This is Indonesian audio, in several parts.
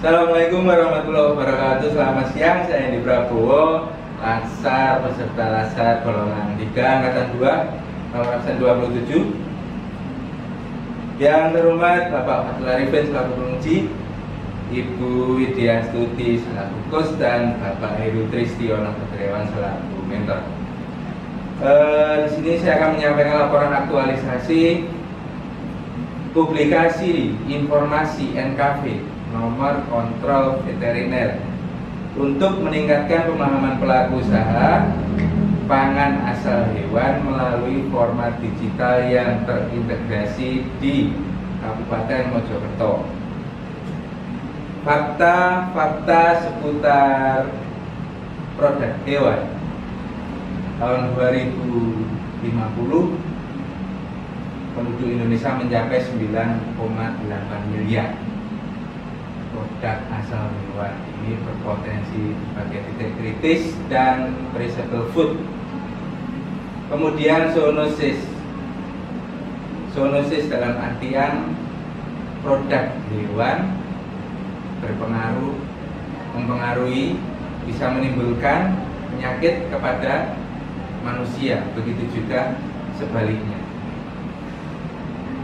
Assalamualaikum warahmatullahi wabarakatuh. Selamat siang, saya Andi Prabowo, Latsar peserta Latsar golongan 3 angkatan 2, nomor absen 27. Yang terhormat Bapak Fatul Arifin selaku penguji, Ibu Widya Stuti selaku kos, dan Bapak Heru Tristiono Ketriawan selaku mentor. Di sini saya akan menyampaikan laporan aktualisasi publikasi informasi NKV nomor kontrol veteriner untuk meningkatkan pemahaman pelaku usaha pangan asal hewan melalui format digital yang terintegrasi di Kabupaten Mojokerto. Fakta seputar produk hewan tahun 2050 penduduk Indonesia mencapai 9,8 miliar. Produk asal hewan ini berpotensi sebagai titik kritis dan perishable food. Kemudian zoonosis dalam artian produk hewan mempengaruhi, bisa menimbulkan penyakit kepada manusia, begitu juga sebaliknya.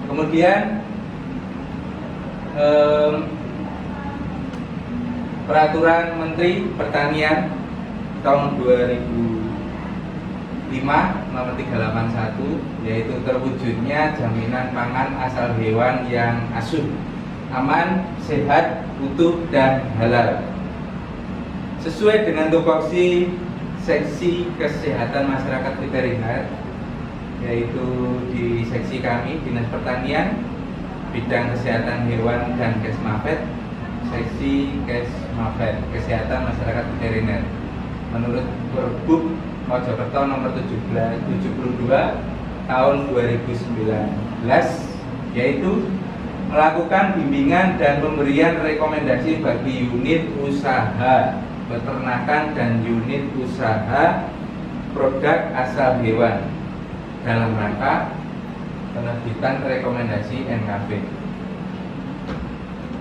Kemudian Peraturan Menteri Pertanian tahun 2005 nomor 381, yaitu terwujudnya jaminan pangan asal hewan yang asuh, aman, sehat, utuh, dan halal. Sesuai dengan tupoksi seksi kesehatan masyarakat veteriner, yaitu di seksi kami Dinas Pertanian, bidang kesehatan hewan dan Kesmafet, seksi Kesmafet, kesehatan masyarakat veteriner, menurut Pergub Mojokerto nomor 72 tahun 2019, yaitu melakukan bimbingan dan pemberian rekomendasi bagi unit usaha peternakan dan unit usaha produk asal hewan dalam rangka penerbitan rekomendasi NKV.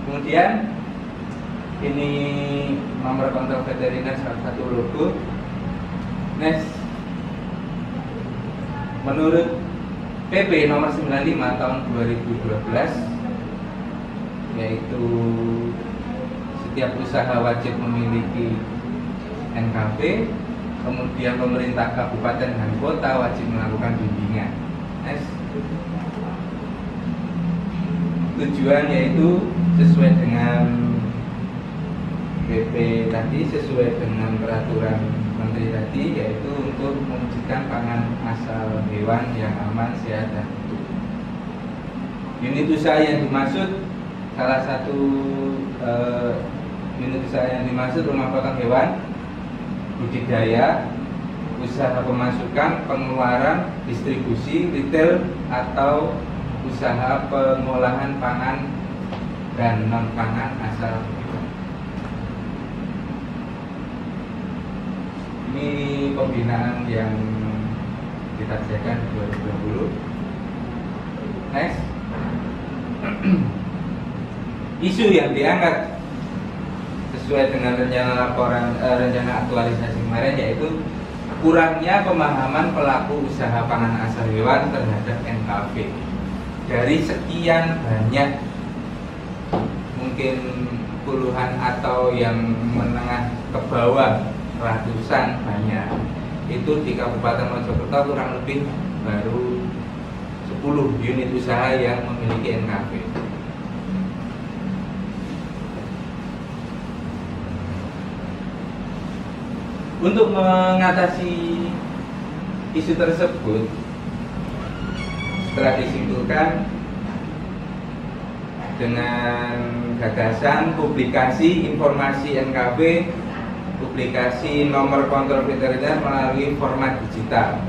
Kemudian ini nomor kontrol veteriner, salah satu logo. Next, menurut PP nomor 95 tahun 2012, yaitu setiap usaha wajib memiliki NKV. Kemudian pemerintah kabupaten dan kota wajib melakukan bimbingan. Next, tujuan yaitu sesuai dengan PP tadi, sesuai dengan peraturan Menteri tadi, yaitu untuk mewujudkan pangan asal hewan yang aman, sehat, dan utuh. Unit usaha yang dimaksud, salah satu unit usaha yang dimaksud rumah potong hewan, budidaya, usaha pemasukan, pengeluaran, distribusi, retail, atau usaha pengolahan pangan dan non pangan asal hewan. Ini pembinaan yang kita kerjakan 2020. Next, isu yang diangkat sesuai dengan rencana aktualisasi kemarin, yaitu kurangnya pemahaman pelaku usaha pangan asal hewan terhadap NKV. Dari sekian banyak, mungkin puluhan atau yang menengah ke bawah, ratusan banyak, itu di Kabupaten Mojokerto kurang lebih baru 10 unit usaha yang memiliki NKV. Untuk mengatasi isu tersebut, setelah disimpulkan dengan gagasan publikasi informasi NKV, publikasi nomor kontrol veteriner melalui format digital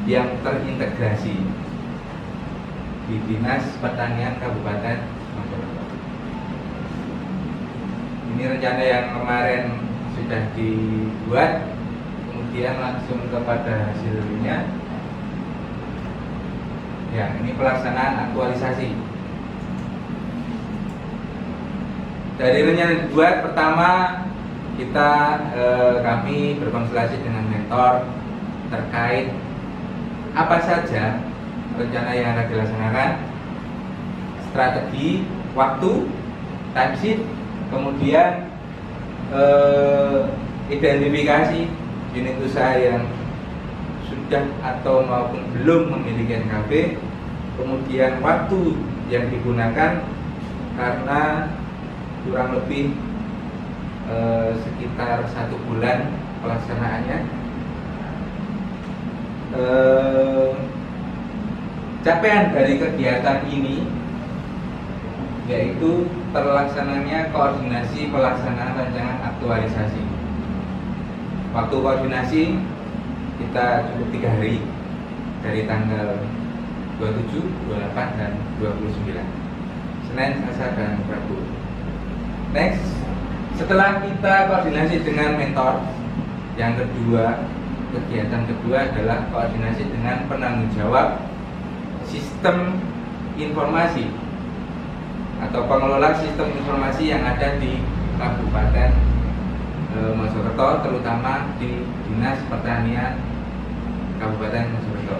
yang terintegrasi di Dinas Pertanian Kabupaten Mojokerto. Ini rencana yang kemarin sudah dibuat, kemudian langsung kepada hasilnya. Ya, ini pelaksanaan aktualisasi. Dari rencana yang dibuat, pertama kami berkonsultasi dengan mentor terkait apa saja rencana yang akan dilaksanakan, strategi, waktu, time sheet, kemudian identifikasi unit usaha yang sudah atau maupun belum memiliki NKV, kemudian waktu yang digunakan karena kurang lebih sekitar 1 bulan pelaksanaannya. Capaian dari kegiatan ini yaitu terlaksananya koordinasi pelaksanaan rancangan aktualisasi. Waktu koordinasi kita cukup 3 hari, dari tanggal 27, 28, dan 29, Senin, Selasa, dan Rabu. Next, setelah kita koordinasi dengan mentor, yang kedua, kegiatan kedua adalah koordinasi dengan penanggung jawab sistem informasi atau pengelola sistem informasi yang ada di Kabupaten Mojokerto, terutama di Dinas Pertanian Kabupaten Mojokerto.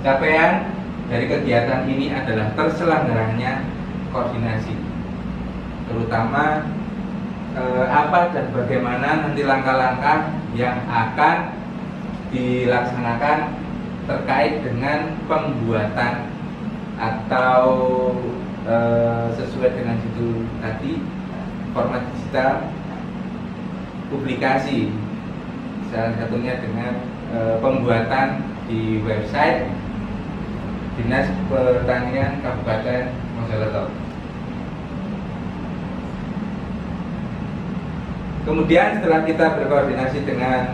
Capaian dari kegiatan ini adalah terselenggaranya koordinasi, terutama apa dan bagaimana nanti langkah-langkah yang akan dilaksanakan terkait dengan pembuatan atau sesuai dengan judul tadi, format digital publikasi, salah satunya dengan pembuatan di website Dinas Pertanian Kabupaten Mojokerto. Kemudian setelah kita berkoordinasi dengan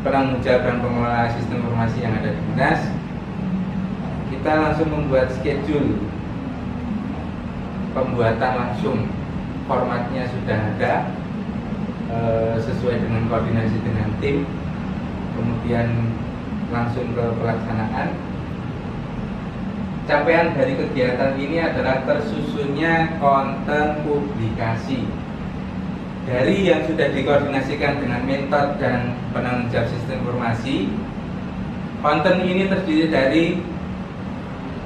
penanggung jawab dan pengelola sistem informasi yang ada di dinas, kita langsung membuat schedule pembuatan langsung. Formatnya sudah ada, sesuai dengan koordinasi dengan tim, kemudian langsung ke pelaksanaan. Capaian dari kegiatan ini adalah tersusunnya konten publikasi dari yang sudah dikoordinasikan dengan mentor dan penanggung jawab sistem informasi. Konten ini terdiri dari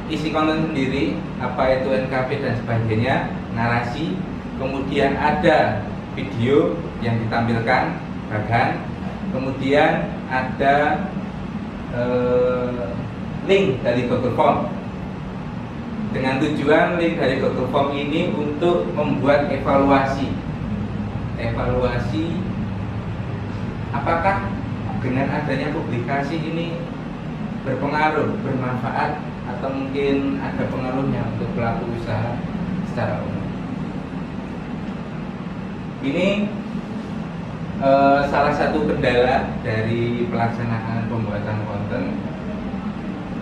isi konten sendiri, apa itu NKV dan sebagainya, narasi, kemudian ada video yang ditampilkan bagan, kemudian ada link dari Google Form, dengan tujuan link dari Google Form ini untuk membuat evaluasi apakah dengan adanya publikasi ini berpengaruh, bermanfaat, atau mungkin ada pengaruhnya untuk pelaku usaha secara umum. Ini salah satu kendala dari pelaksanaan pembuatan konten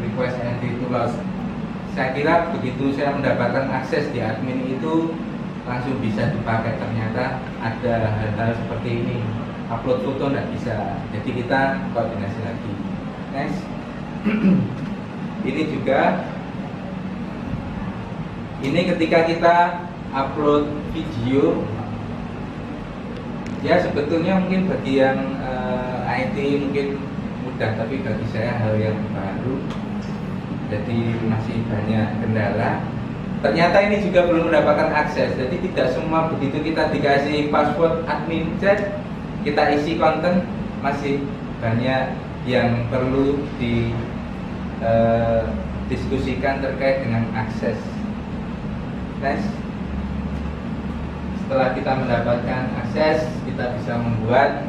request entry to loss. Saya kira begitu saya mendapatkan akses di admin itu langsung bisa dipakai, ternyata ada hal-hal seperti ini, upload foto tidak bisa, jadi kita koordinasi lagi. Next. Ini juga, ini ketika kita upload video, ya sebetulnya mungkin bagi yang IT mungkin mudah, tapi bagi saya hal yang baru, jadi masih banyak kendala. Ternyata ini juga belum mendapatkan akses, jadi tidak semua begitu kita dikasih password admin chat, kita isi konten, masih banyak yang perlu diskusikan terkait dengan akses. Next. Setelah kita mendapatkan akses, kita bisa membuat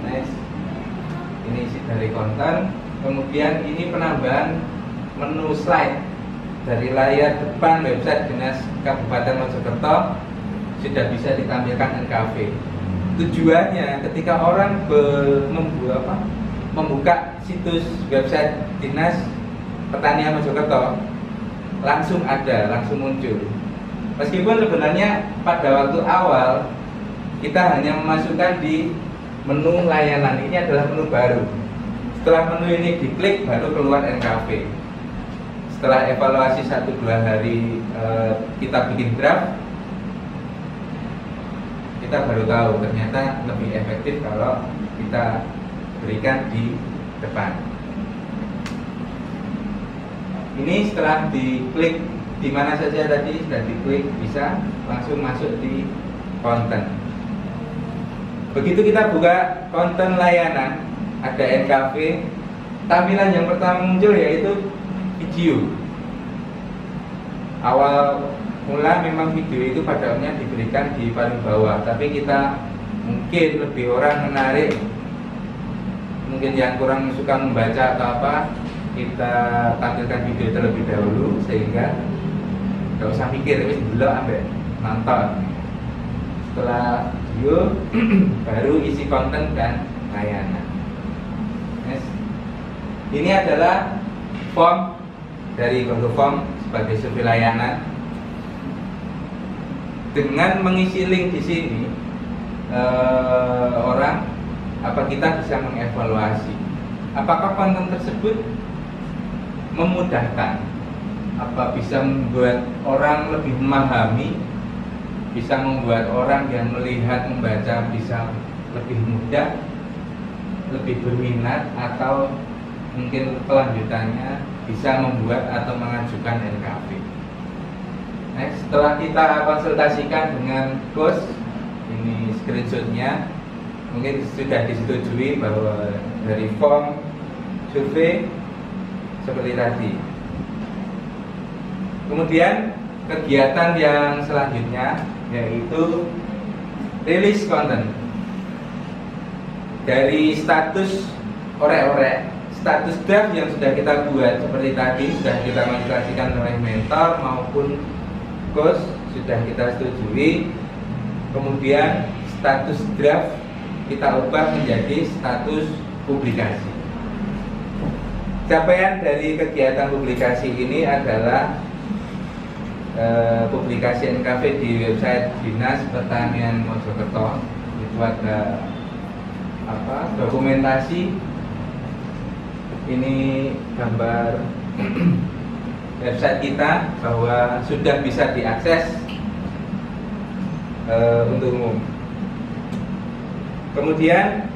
ini isi dari konten. Kemudian ini penambahan menu slide dari layar depan website Dinas Kabupaten Mojokerto sudah bisa ditampilkan NKV. Tujuannya ketika orang membuka situs website Dinas Pertanian Mojokerto langsung muncul. Meskipun sebenarnya pada waktu awal kita hanya memasukkan di menu layanan, ini adalah menu baru. Setelah menu ini diklik baru keluar NKV. Setelah evaluasi 1-2 hari kita bikin draft, kita baru tahu ternyata lebih efektif kalau kita berikan di depan. Ini setelah diklik di mana saja tadi sudah diklik, bisa langsung masuk di konten. Begitu kita buka konten layanan, ada NKV, tampilan yang pertama muncul yaitu video. Awal mula memang video itu pada umumnya diberikan di paling bawah, tapi kita mungkin lebih orang menarik, mungkin yang kurang suka membaca atau apa, kita tampilkan video terlebih dahulu sehingga nggak usah mikir, wis delok ambek nonton. Setelah video baru isi konten dan layanan. Yes. Ini adalah form dari Google Form sebagai survei layanan. Dengan mengisi link di sini, kita bisa mengevaluasi apakah konten tersebut memudahkan, apa bisa membuat orang lebih memahami, bisa membuat orang yang melihat membaca bisa lebih mudah, lebih berminat, atau mungkin kelanjutannya bisa membuat atau mengajukan NKV. Nah, setelah kita konsultasikan dengan coach, ini screenshotnya, mungkin sudah disetujui bahwa dari form survei seperti tadi. Kemudian kegiatan yang selanjutnya yaitu rilis konten. Dari status orek-orek, status draft yang sudah kita buat seperti tadi, sudah kita konsultasikan oleh mentor maupun coach, sudah kita setujui. Kemudian status draft kita ubah menjadi status publikasi. Capaian dari kegiatan publikasi ini adalah publikasi NKV di website Dinas Pertanian Mojokerto. Itu ada dokumentasi, ini gambar website kita bahwa sudah bisa diakses untuk umum. Kemudian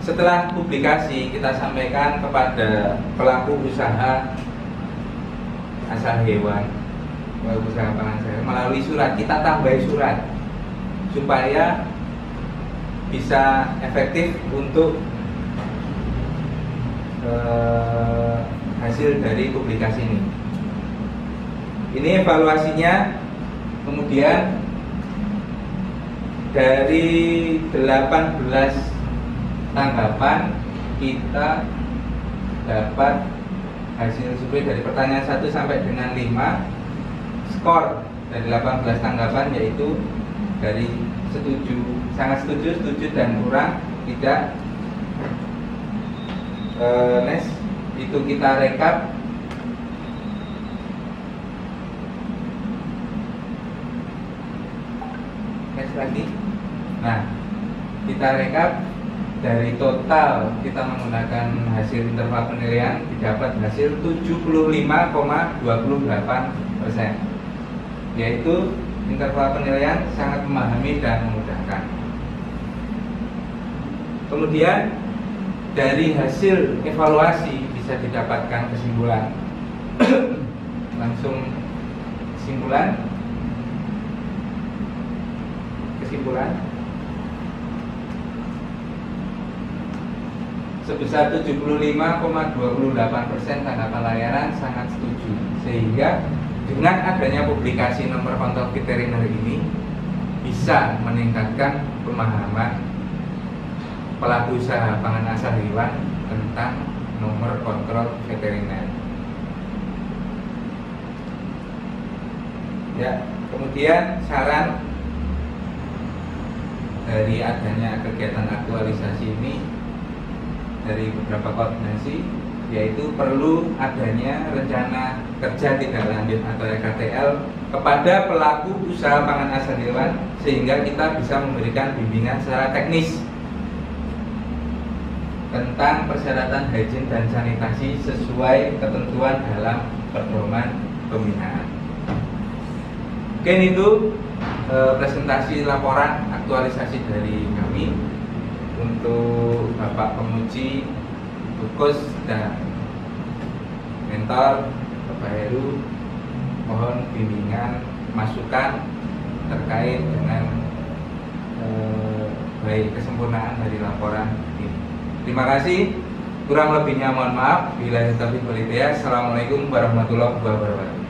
setelah publikasi kita sampaikan kepada pelaku usaha asal hewan, pelaku usaha pangan sayur melalui surat. Kita tambahi surat supaya bisa efektif untuk hasil dari publikasi ini. Ini evaluasinya. Kemudian dari 18 tanggapan kita dapat hasil survei dari pertanyaan 1 sampai dengan 5. Skor dari 18 tanggapan yaitu dari setuju, sangat setuju, setuju dan kurang, tidak. Next, itu kita rekap. Next lagi. Nah, kita rekap dari total kita menggunakan hasil interval penilaian, didapat hasil 75,28%, yaitu interval penilaian sangat memahami dan memudahkan. Kemudian dari hasil evaluasi bisa didapatkan kesimpulan. Langsung kesimpulan sebesar 75,28% tanggapan layanan sangat setuju, sehingga dengan adanya publikasi nomor kontrol veteriner ini bisa meningkatkan pemahaman pelaku usaha pangan asal hewan tentang nomor kontrol veteriner. Ya, kemudian saran dari adanya kegiatan aktualisasi ini dari beberapa koordinasi, yaitu perlu adanya rencana kerja tidak lanjut atau RKTL kepada pelaku usaha pangan asal hewan, sehingga kita bisa memberikan bimbingan secara teknis tentang persyaratan higien dan sanitasi sesuai ketentuan dalam pedoman pembinaan. Mungkin itu presentasi laporan aktualisasi dari kami untuk Bapak Penguji, Tukus dan Mentor Bapak Heru. Mohon bimbingan, masukan terkait dengan baik kesempurnaan dari laporan ini. Terima kasih. Kurang lebihnya mohon maaf. Bila taufiq wal hidayah. Assalamualaikum warahmatullahi wabarakatuh.